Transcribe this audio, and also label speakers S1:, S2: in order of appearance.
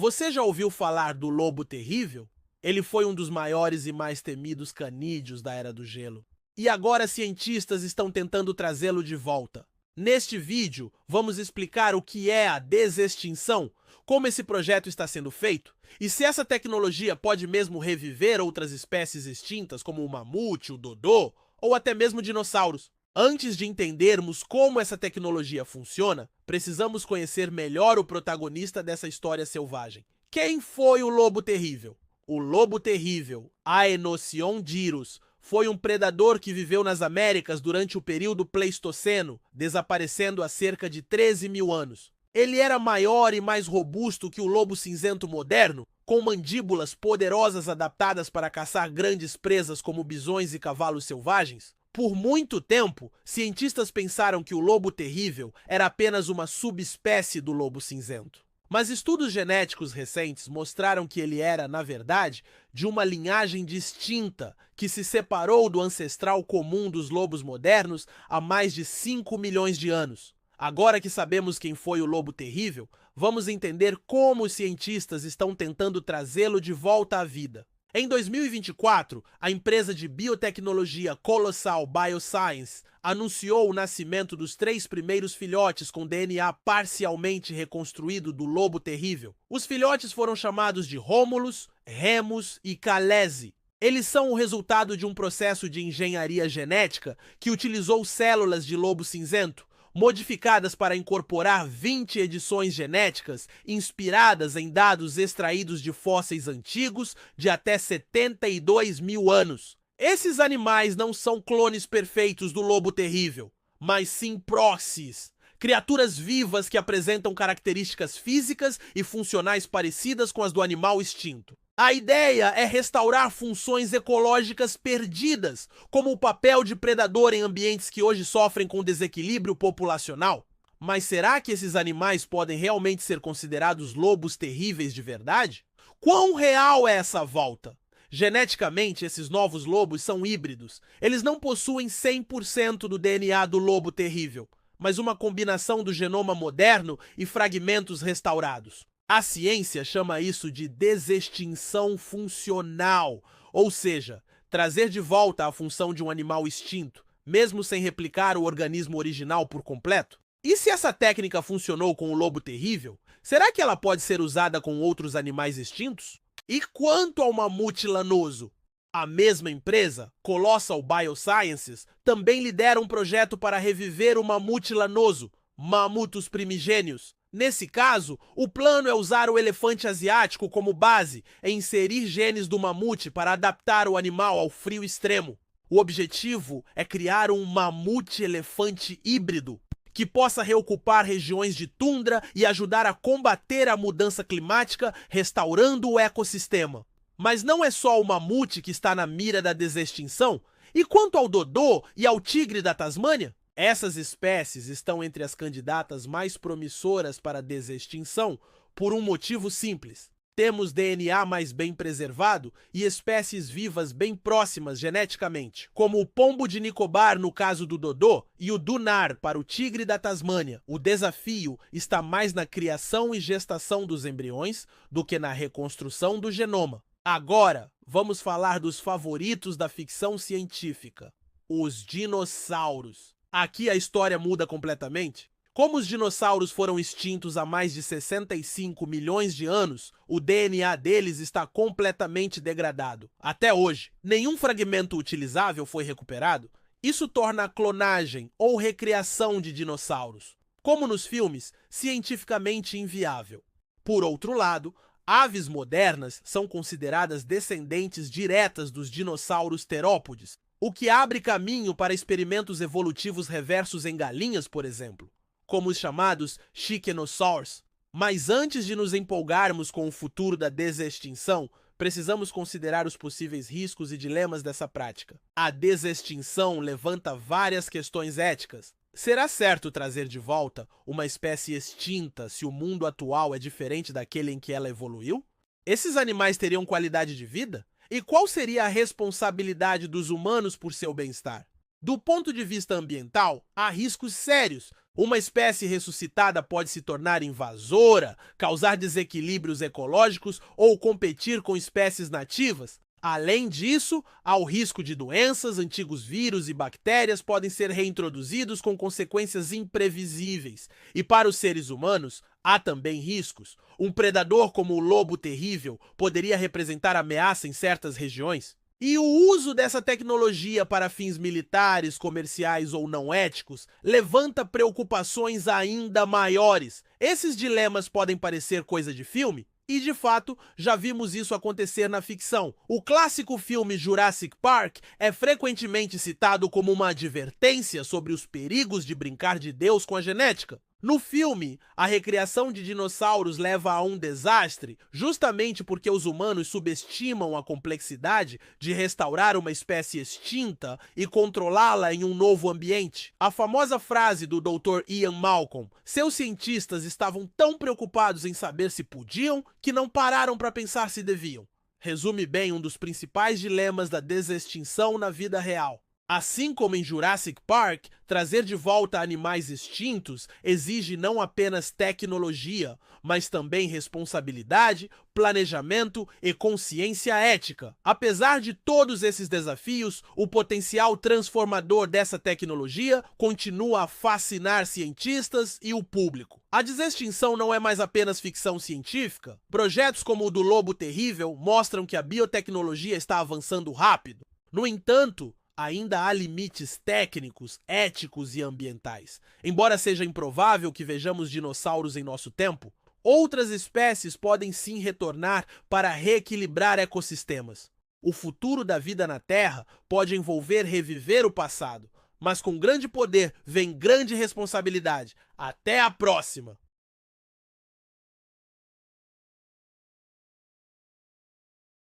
S1: Você já ouviu falar do lobo terrível? Ele foi um dos maiores e mais temidos canídeos da Era do Gelo. E agora cientistas estão tentando trazê-lo de volta. Neste vídeo, vamos explicar o que é a desextinção, como esse projeto está sendo feito, e se essa tecnologia pode mesmo reviver outras espécies extintas, como o mamute, o dodô, ou até mesmo dinossauros. Antes de entendermos como essa tecnologia funciona, precisamos conhecer melhor o protagonista dessa história selvagem. Quem foi o lobo terrível? O lobo terrível, Aenocyon-Dyrus, foi um predador que viveu nas Américas durante o período Pleistoceno, desaparecendo há cerca de 13 mil anos. Ele era maior e mais robusto que o lobo cinzento moderno, com mandíbulas poderosas adaptadas para caçar grandes presas como bisões e cavalos selvagens. Por muito tempo, cientistas pensaram que o lobo terrível era apenas uma subespécie do lobo cinzento. Mas estudos genéticos recentes mostraram que ele era, na verdade, de uma linhagem distinta que se separou do ancestral comum dos lobos modernos há mais de 5 milhões de anos. Agora que sabemos quem foi o lobo terrível, vamos entender como os cientistas estão tentando trazê-lo de volta à vida. Em 2024, a empresa de biotecnologia Colossal Bioscience anunciou o nascimento dos 3 primeiros filhotes com DNA parcialmente reconstruído do lobo terrível. Os filhotes foram chamados de Romulus, Remus e Calese. Eles são o resultado de um processo de engenharia genética que utilizou células de lobo cinzento, modificadas para incorporar 20 edições genéticas inspiradas em dados extraídos de fósseis antigos de até 72 mil anos. Esses animais não são clones perfeitos do lobo terrível, mas sim próxis, criaturas vivas que apresentam características físicas e funcionais parecidas com as do animal extinto. A ideia é restaurar funções ecológicas perdidas, como o papel de predador em ambientes que hoje sofrem com desequilíbrio populacional. Mas será que esses animais podem realmente ser considerados lobos terríveis de verdade? Quão real é essa volta? Geneticamente, esses novos lobos são híbridos. Eles não possuem 100% do DNA do lobo terrível, mas uma combinação do genoma moderno e fragmentos restaurados. A ciência chama isso de desextinção funcional, ou seja, trazer de volta a função de um animal extinto, mesmo sem replicar o organismo original por completo. E se essa técnica funcionou com o lobo terrível, será que ela pode ser usada com outros animais extintos? E quanto ao mamute lanoso? A mesma empresa, Colossal Biosciences, também lidera um projeto para reviver o mamute lanoso, Mammutus primigênios. Nesse caso, o plano é usar o elefante asiático como base e inserir genes do mamute para adaptar o animal ao frio extremo. O objetivo é criar um mamute-elefante híbrido que possa reocupar regiões de tundra e ajudar a combater a mudança climática, restaurando o ecossistema. Mas não é só o mamute que está na mira da desextinção? E quanto ao dodô e ao tigre da Tasmânia? Essas espécies estão entre as candidatas mais promissoras para a desextinção por um motivo simples. Temos DNA mais bem preservado e espécies vivas bem próximas geneticamente, como o pombo de Nicobar no caso do dodô e o dunar para o tigre da Tasmânia. O desafio está mais na criação e gestação dos embriões do que na reconstrução do genoma. Agora, vamos falar dos favoritos da ficção científica, os dinossauros. Aqui a história muda completamente. Como os dinossauros foram extintos há mais de 65 milhões de anos, o DNA deles está completamente degradado. Até hoje, nenhum fragmento utilizável foi recuperado. Isso torna a clonagem ou recriação de dinossauros, como nos filmes, cientificamente inviável. Por outro lado, aves modernas são consideradas descendentes diretas dos dinossauros terópodes, o que abre caminho para experimentos evolutivos reversos em galinhas, por exemplo, como os chamados Chickenosaurs. Mas antes de nos empolgarmos com o futuro da desextinção, precisamos considerar os possíveis riscos e dilemas dessa prática. A desextinção levanta várias questões éticas. Será certo trazer de volta uma espécie extinta se o mundo atual é diferente daquele em que ela evoluiu? Esses animais teriam qualidade de vida? E qual seria a responsabilidade dos humanos por seu bem-estar? Do ponto de vista ambiental, há riscos sérios, Uma espécie ressuscitada pode se tornar invasora, causar desequilíbrios ecológicos ou competir com espécies nativas. Além disso, há o risco de doenças, antigos vírus e bactérias podem ser reintroduzidos com consequências imprevisíveis. E para os seres humanos, há também riscos. Um predador como o lobo terrível poderia representar ameaça em certas regiões. E o uso dessa tecnologia para fins militares, comerciais ou não éticos levanta preocupações ainda maiores. Esses dilemas podem parecer coisa de filme, e, de fato, já vimos isso acontecer na ficção. O clássico filme Jurassic Park é frequentemente citado como uma advertência sobre os perigos de brincar de Deus com a genética. No filme, a recriação de dinossauros leva a um desastre, justamente porque os humanos subestimam a complexidade de restaurar uma espécie extinta e controlá-la em um novo ambiente. A famosa frase do Dr. Ian Malcolm: seus cientistas estavam tão preocupados em saber se podiam que não pararam para pensar se deviam. Resume bem um dos principais dilemas da desextinção na vida real. Assim como em Jurassic Park, trazer de volta animais extintos exige não apenas tecnologia, mas também responsabilidade, planejamento e consciência ética. Apesar de todos esses desafios, o potencial transformador dessa tecnologia continua a fascinar cientistas e o público. A desextinção não é mais apenas ficção científica. Projetos como o do Lobo Terrível mostram que a biotecnologia está avançando rápido. No entanto, ainda há limites técnicos, éticos e ambientais. Embora seja improvável que vejamos dinossauros em nosso tempo, outras espécies podem sim retornar para reequilibrar ecossistemas. O futuro da vida na Terra pode envolver reviver o passado, mas com grande poder vem grande responsabilidade. Até a próxima!